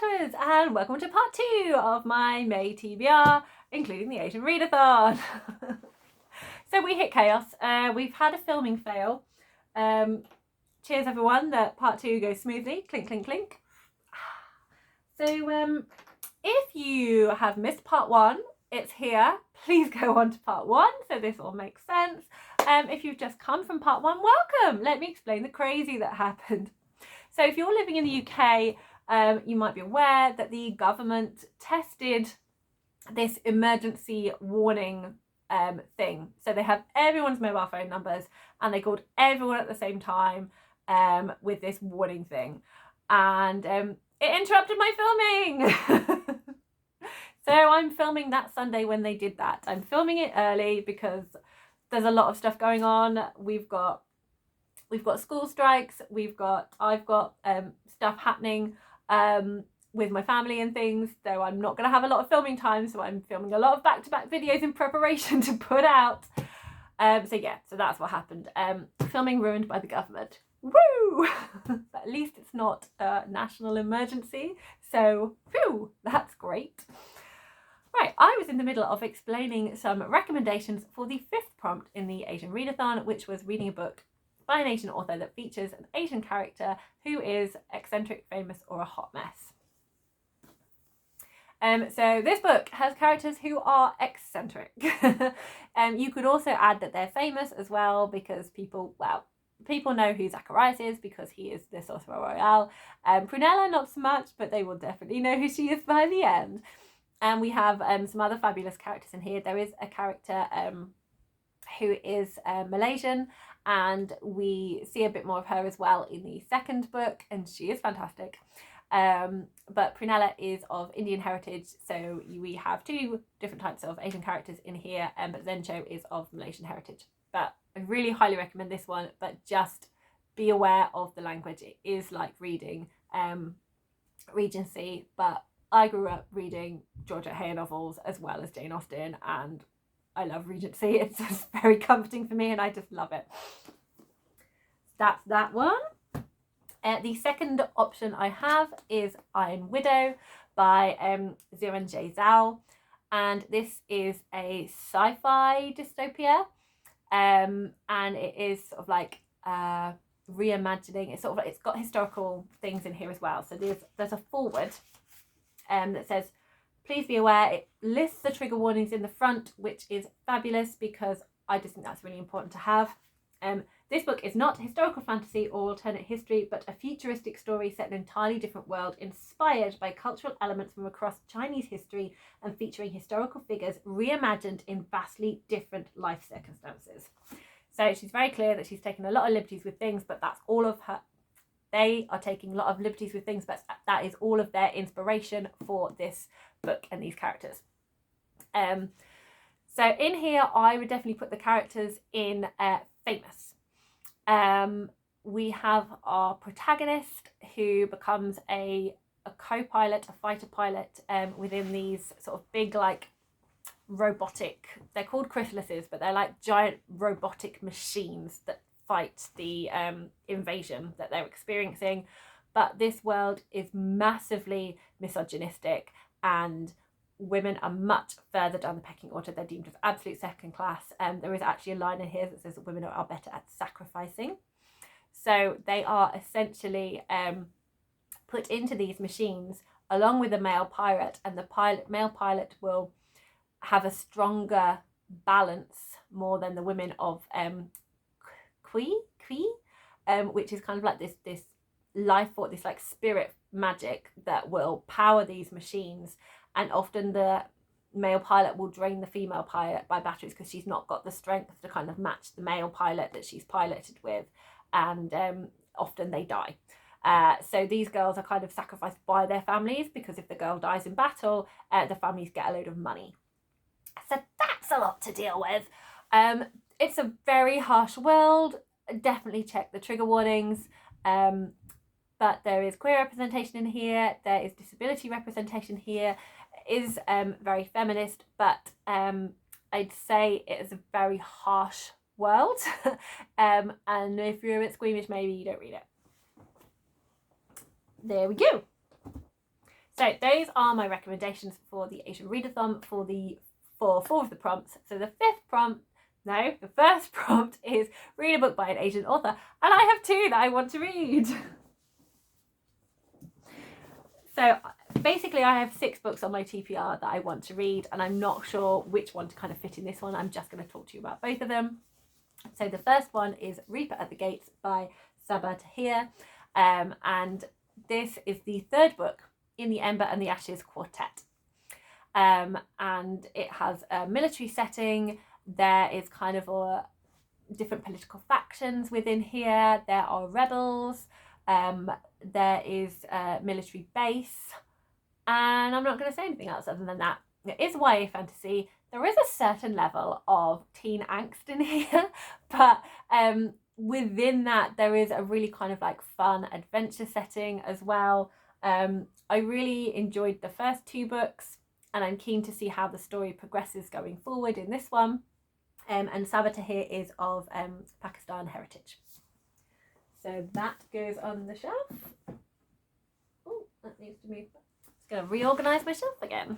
Chatterers, and welcome to part 2 of my May TBR, including the Asian Readathon. So we hit chaos. We've had a filming fail. Cheers everyone that part 2 goes smoothly. Clink, clink, clink. So if you have missed part 1, it's here. Please go on to part 1 so this all makes sense. If you've just come from part 1, welcome. Let me explain the crazy that happened. So if you're living in the UK, you might be aware that the government tested this emergency warning thing. So they have everyone's mobile phone numbers and they called everyone at the same time with this warning thing. And it interrupted my filming. So I'm filming that Sunday when they did that. I'm filming it early because there's a lot of stuff going on. We've got school strikes. I've got stuff happening with my family and things, so I'm not going to have a lot of filming time, so I'm filming a lot of back-to-back videos in preparation to put out. So that's what happened. Filming ruined by the government. Woo! But at least it's not a national emergency, so whew, that's great. Right, I was in the middle of explaining some recommendations for the 5th prompt in the Asian Readathon, which was reading a book by an Asian author that features an Asian character who is eccentric, famous, or a hot mess. So this book has characters who are eccentric. You could also add that they're famous as well because people know who Zacharias is because he is the Sorcerer Royale. Prunella, not so much, but they will definitely know who she is by the end. And we have some other fabulous characters in here. There is a character who is Malaysian, and we see a bit more of her as well in the 2nd book, and she is fantastic. But Prunella is of Indian heritage, so we have 2 different types of Asian characters in here, but Zencho is of Malaysian heritage. But I really highly recommend this one, but just be aware of the language. It is like reading Regency, but I grew up reading Georgia Hay novels as well as Jane Austen, and I love Regency. It's just very comforting for me and I just love it. That's that one. The second option I have is Iron Widow by Ziran J. Zhao. And this is a sci-fi dystopia. And it is sort of like reimagining. It's sort of like, it's got historical things in here as well. So there's a foreword that says, please be aware, it lists the trigger warnings in the front, which is fabulous because I just think that's really important to have. This book is not historical fantasy or alternate history, but a futuristic story set in an entirely different world, inspired by cultural elements from across Chinese history and featuring historical figures reimagined in vastly different life circumstances. So she's very clear that she's taken a lot of liberties with things, but that's all of her. They are taking a lot of liberties with things, but that is all of their inspiration for this book and these characters. So in here, I would definitely put the characters in famous. We have our protagonist who becomes a co-pilot, a fighter pilot within these sort of big like robotic, they're called chrysalises, but they're like giant robotic machines that fight the invasion that they're experiencing. But this world is massively misogynistic and women are much further down the pecking order. They're deemed as absolute second class. There is actually a line in here that says that women are better at sacrificing. So they are essentially put into these machines along with a male pirate, and the male pilot will have a stronger balance more than the women of Kui, which is kind of like this life force, this like spirit magic that will power these machines. And often the male pilot will drain the female pilot by batteries because she's not got the strength to kind of match the male pilot that she's piloted with, and often they die. So these girls are kind of sacrificed by their families because if the girl dies in battle, the families get a load of money. So that's a lot to deal with. It's a very harsh world. Definitely check the trigger warnings. But there is queer representation in here. There is disability representation here. It is very feminist, but I'd say it is a very harsh world. And if you're a bit squeamish, maybe you don't read it. There we go. So those are my recommendations for the Asian Readathon for four of the prompts. So the first prompt is read a book by an Asian author, and I have two that I want to read. So basically I have 6 books on my TBR that I want to read, and I'm not sure which one to kind of fit in this one. I'm just going to talk to you about both of them. So the first one is Reaper at the Gates by Sandra, and this is the 3rd book in the Ember and the Ashes quartet. And it has a military setting. There is kind of different political factions within here. There are rebels. There is a military base. And I'm not going to say anything else other than that. It is YA fantasy. There is a certain level of teen angst in here, but within that there is a really kind of like fun adventure setting as well. I really enjoyed the first 2 books, and I'm keen to see how the story progresses going forward in this one. And Sandra here is of Pakistan heritage. So that goes on the shelf. Oh, that needs to move. Just going to reorganise my shelf again.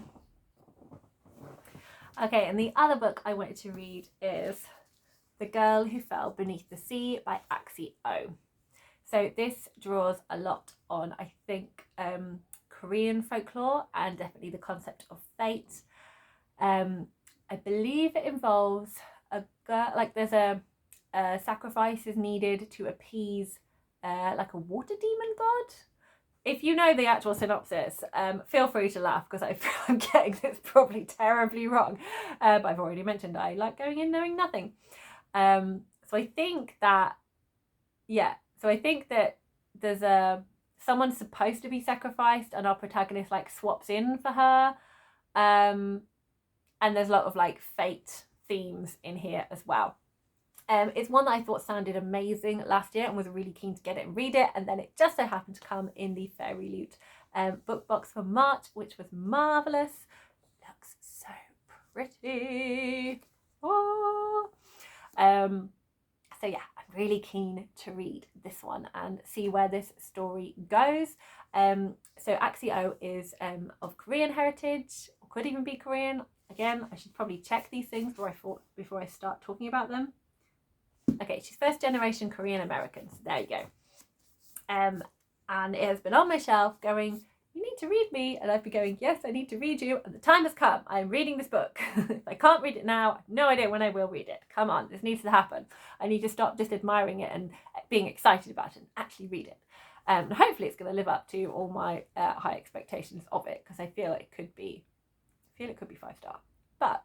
Okay, and the other book I wanted to read is The Girl Who Fell Beneath the Sea by O. So this draws a lot on, I think, Korean folklore and definitely the concept of fate. I believe it involves a girl, like there's a sacrifice is needed to appease like a water demon god. If you know the actual synopsis, feel free to laugh because I'm getting this probably terribly wrong. But I've already mentioned I like going in knowing nothing. So I think that, there's someone's supposed to be sacrificed and our protagonist like swaps in for her. And there's a lot of like fate themes in here as well. It's one that I thought sounded amazing last year and was really keen to get it and read it, and then it just so happened to come in the Fairy Loot book box for March, which was marvellous. Looks so pretty. Oh. So yeah, I'm really keen to read this one and see where this story goes. So O is of Korean heritage, or could even be Korean. Again, I should probably check these things before I start talking about them. Okay, she's 1st generation Korean American, so there you go. And it has been on my shelf going, you need to read me, and I've been going, yes, I need to read you, and the time has come. I'm reading this book. If I can't read it now, I have no idea when I will read it. Come on, this needs to happen. I need to stop just admiring it and being excited about it and actually read it. And hopefully it's going to live up to all my high expectations of it, because I feel it could be 5-star. But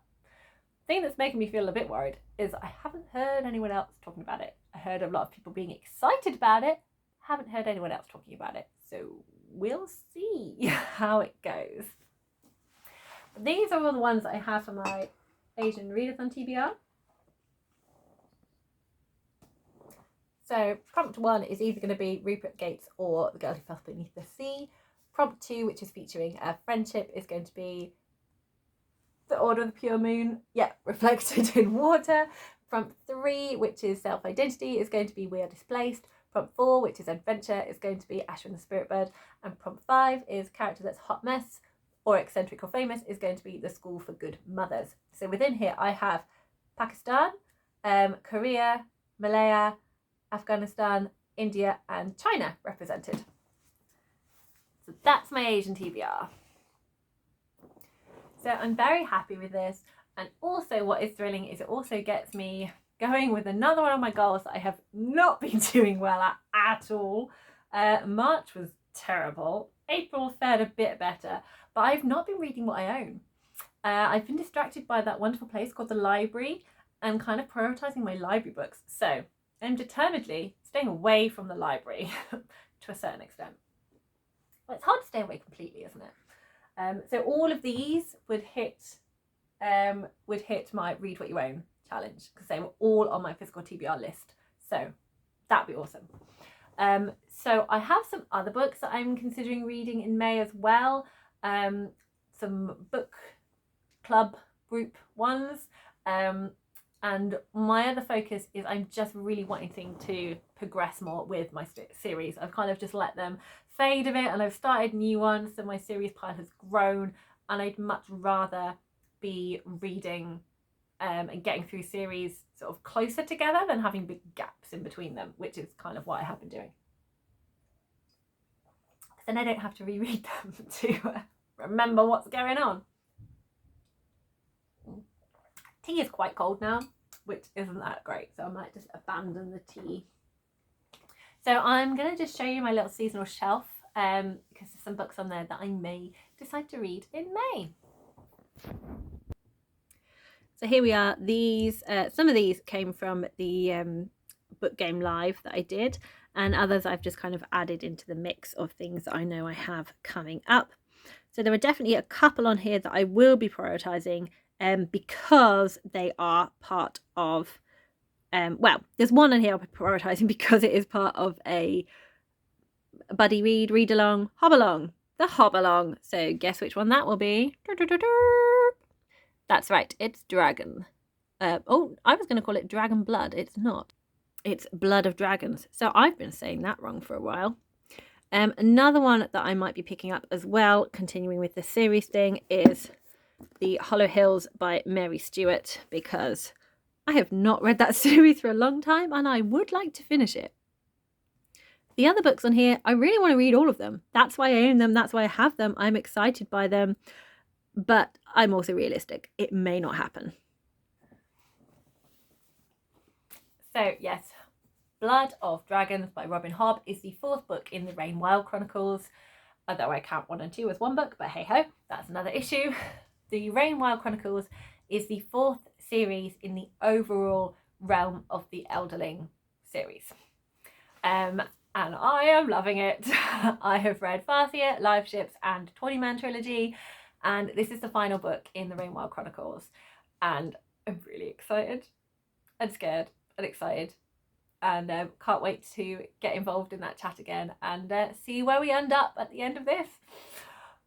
the thing that's making me feel a bit worried is I haven't heard anyone else talking about it. I heard a lot of people being excited about it. Haven't heard anyone else talking about it. So we'll see how it goes. These are all the ones I have for my Asian Readathon TBR. So prompt 1 is either going to be Reaper at Gates or The Girl Who Fell Beneath the Sea. Prompt 2, which is featuring a friendship, is going to be The Order of the Pure Moon, reflected in water. Prompt 3, which is self-identity, is going to be We Are Displaced. Prompt 4, which is adventure, is going to be Asha and the Spirit Bird. And prompt 5 is character that's hot mess or eccentric or famous, is going to be The School for Good Mothers. So within here I have Pakistan, Korea, Malaya, Afghanistan, India and China represented. So that's my Asian TBR. So I'm very happy with this, and also what is thrilling is it also gets me going with another one of my goals that I have not been doing well at all. March was terrible. April fared a bit better, but I've not been reading what I own. I've been distracted by that wonderful place called the library and kind of prioritising my library books. So I'm determinedly staying away from the library to a certain extent. Well, it's hard to stay away completely, isn't it? So all of these would hit my Read What You Own challenge because they were all on my physical TBR list. So that'd be awesome. So I have some other books that I'm considering reading in May as well. Some book club group ones. And my other focus is I'm just really wanting to progress more with my series. I've kind of just let them fade a bit and I've started new ones, so my series pile has grown, and I'd much rather be reading and getting through series sort of closer together than having big gaps in between them, which is kind of what I have been doing. Then I don't have to reread them to remember what's going on. Tea is quite cold now, which isn't that great, so I might just abandon the tea. So I'm going to just show you my little seasonal shelf, because there's some books on there that I may decide to read in May. So here we are. These some of these came from the book game live that I did, and others I've just kind of added into the mix of things that I know I have coming up. So there are definitely a couple on here that I will be prioritizing because they are part of well, there's one on here I'll be prioritizing because it is part of a buddy read along, hob along, the hob along. So guess which one that will be? That's right, it's Dragon. Oh, I was going to call it Dragon Blood. It's not. It's Blood of Dragons. So I've been saying that wrong for a while. Another one that I might be picking up as well, continuing with the series thing, is The Hollow Hills by Mary Stewart, because I have not read that series for a long time and I would like to finish it. The other books on here, I really want to read all of them. That's why I own them. That's why I have them. I'm excited by them. But I'm also realistic. It may not happen. So yes, Blood of Dragons by Robin Hobb is the 4th book in the Rain Wild Chronicles. Although I count 1 and 2 as one book, but hey ho, that's another issue. The Rain Wild Chronicles is the 4th series in the overall Realm of the Elderling series. And I am loving it. I have read Farseer, Live Ships and 20-Man Trilogy, and this is the final book in the Rain Wild Chronicles, and I'm really excited and scared and excited, and can't wait to get involved in that chat again and see where we end up at the end of this.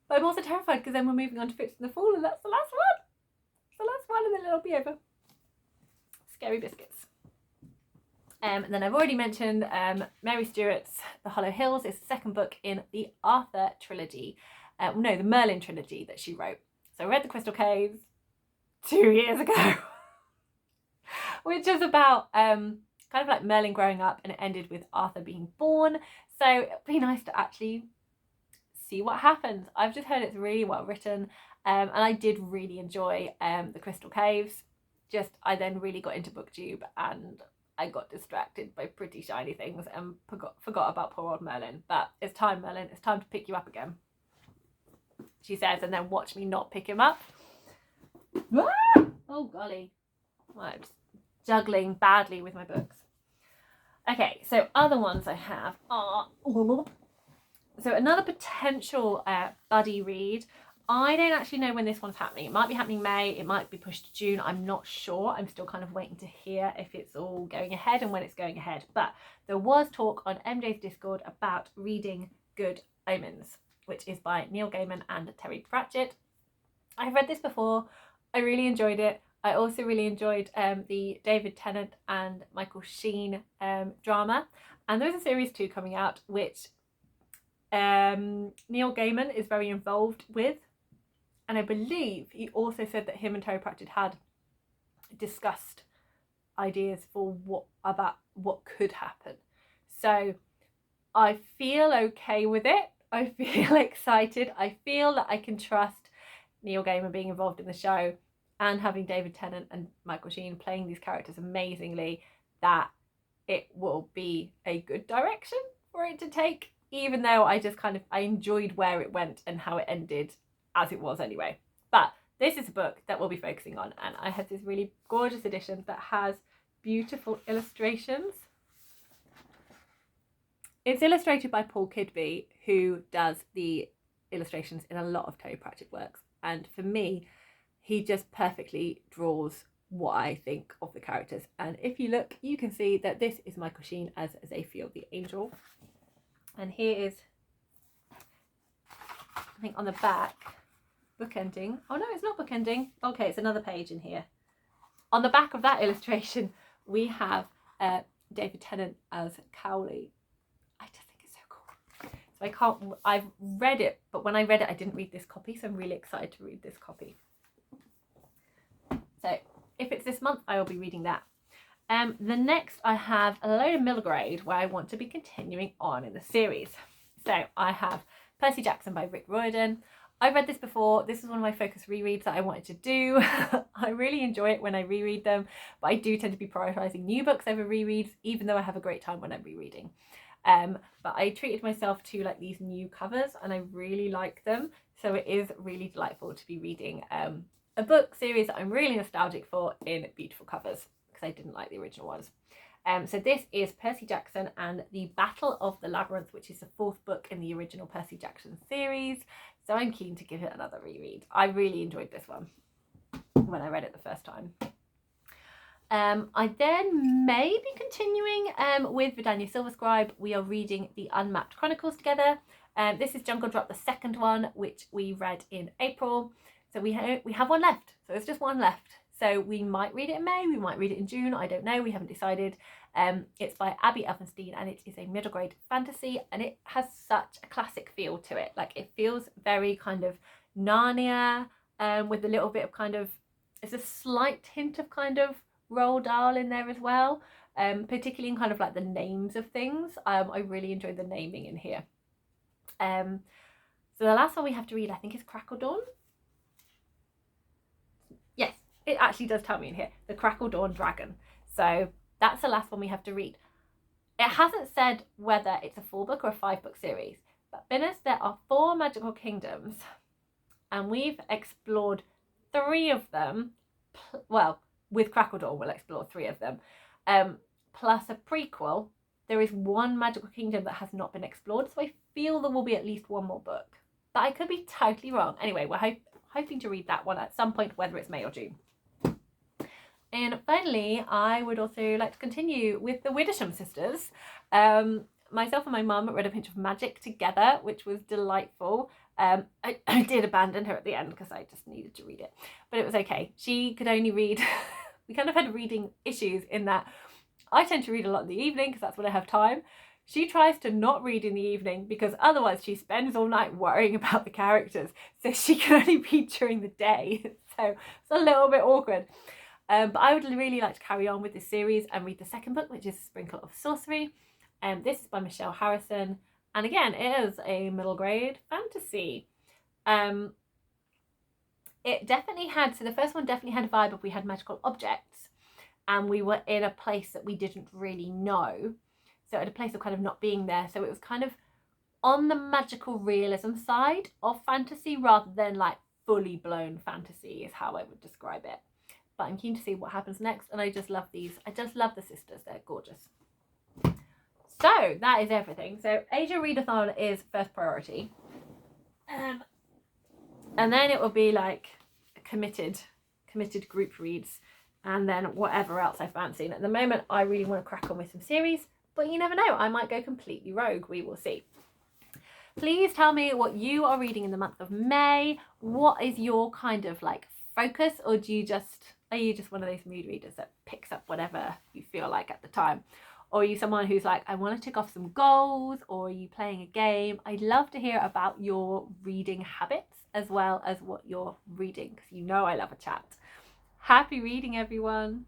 But I'm also terrified because then we're moving on to Fits in the Fall, and that's the last one. It's the last one, and then it'll be over. Scary biscuits. And then I've already mentioned Mary Stewart's The Hollow Hills is the 2nd book in the Arthur trilogy. No, the Merlin trilogy that she wrote. So I read The Crystal Caves 2 years ago, which is about kind of like Merlin growing up, and it ended with Arthur being born. So it'd be nice to actually see what happens. I've just heard it's really well written, and I did really enjoy The Crystal Caves. Just I then really got into BookTube and I got distracted by pretty shiny things and forgot about poor old Merlin. But it's time, Merlin, it's time to pick you up again, she says, and then watch me not pick him up. Ah! Oh golly, I'm just juggling badly with my books. Okay, so other ones I have are, so another potential buddy read. I don't actually know when this one's happening. It might be happening May, it might be pushed to June, I'm not sure. I'm still kind of waiting to hear if it's all going ahead and when it's going ahead. But there was talk on MJ's Discord about reading Good Omens, which is by Neil Gaiman and Terry Pratchett. I've read this before, I really enjoyed it. I also really enjoyed the David Tennant and Michael Sheen drama. And there's a series 2 coming out, which Neil Gaiman is very involved with. And I believe he also said that him and Terry Pratchett had discussed ideas for what could happen. So I feel okay with it. I feel excited. I feel that I can trust Neil Gaiman being involved in the show and having David Tennant and Michael Sheen playing these characters amazingly, that it will be a good direction for it to take, even though I enjoyed where it went and how it ended as it was anyway. But this is a book that we'll be focusing on, and I have this really gorgeous edition that has beautiful illustrations. It's illustrated by Paul Kidby, who does the illustrations in a lot of Terry Pratchett works, and for me he just perfectly draws what I think of the characters. And if you look, you can see that this is Michael Sheen as Zaphiel the Angel, and here is, I think on the back, bookending. Oh no, it's not bookending. Okay, it's another page in here. On the back of that illustration, we have David Tennant as Cowley. I just think it's so cool. So I've read it, but when I read it, I didn't read this copy, so I'm really excited to read this copy. So if it's this month, I will be reading that. The next I have a load of middle grade where I want to be continuing on in the series. So I have Percy Jackson by Rick Riordan. I've read this before. This is one of my focus rereads that I wanted to do. I really enjoy it when I reread them, but I do tend to be prioritising new books over rereads, even though I have a great time when I'm rereading. But I treated myself to like these new covers and I really like them. So it is really delightful to be reading a book series that I'm really nostalgic for in beautiful covers, because I didn't like the original ones. So this is Percy Jackson and the Battle of the Labyrinth, which is the 4th book in the original Percy Jackson series. So I'm keen to give it another reread. I really enjoyed this one when I read it the first time. I then may be continuing with Vidania Silverscribe. We are reading the Unmapped Chronicles together. This is Jungle Drop, the 2nd one, which we read in April. So we have one left. So there's just one left. So we might read it in May, we might read it in June, I don't know, we haven't decided. It's by Abby Elphinstein and it is a middle grade fantasy and it has such a classic feel to it. Like it feels very kind of Narnia with a little bit of kind of, it's a slight hint of kind of Roald Dahl in there as well, particularly in kind of like the names of things. I really enjoyed the naming in here. So the last one we have to read I think is Crackle Dawn. Yes. It actually does tell me in here, the Crackle Dawn Dragon. So that's the last one we have to read. It hasn't said whether it's a 4-book or a 5-book series, but goodness, there are 4 magical kingdoms and we've explored 3 of them. Well, with Crackle Dawn we'll explore 3 of them. Plus a prequel, there is 1 magical kingdom that has not been explored, so I feel there will be at least 1 more book. But I could be totally wrong. Anyway, we're hoping to read that one at some point, whether it's May or June. And finally, I would also like to continue with the Widdisham sisters. Myself and my mum read A Pinch of Magic together, which was delightful. I did abandon her at the end because I just needed to read it, but it was okay. She could only read, we kind of had reading issues in that I tend to read a lot in the evening because that's when I have time. She tries to not read in the evening because otherwise she spends all night worrying about the characters. So she can only read during the day. So it's a little bit awkward. But I would really like to carry on with this series and read the 2nd book, which is Sprinkle of Sorcery. This is by Michelle Harrison. And again, it is a middle grade fantasy. It definitely had, so the first one definitely had a vibe of we had magical objects and we were in a place that we didn't really know. So at a place of kind of not being there. So it was kind of on the magical realism side of fantasy rather than like fully blown fantasy is how I would describe it. But I'm keen to see what happens next. And I just love these. I just love the sisters. They're gorgeous. So that is everything. So Asian Readathon is first priority. And then it will be like committed group reads. And then whatever else I fancy. And at the moment, I really want to crack on with some series. But you never know. I might go completely rogue. We will see. Please tell me what you are reading in the month of May. What is your kind of like focus? Or are you just one of those mood readers that picks up whatever you feel like at the time? Or are you someone who's like, I want to tick off some goals? Or are you playing a game? I'd love to hear about your reading habits as well as what you're reading, because you know I love a chat. Happy reading, everyone.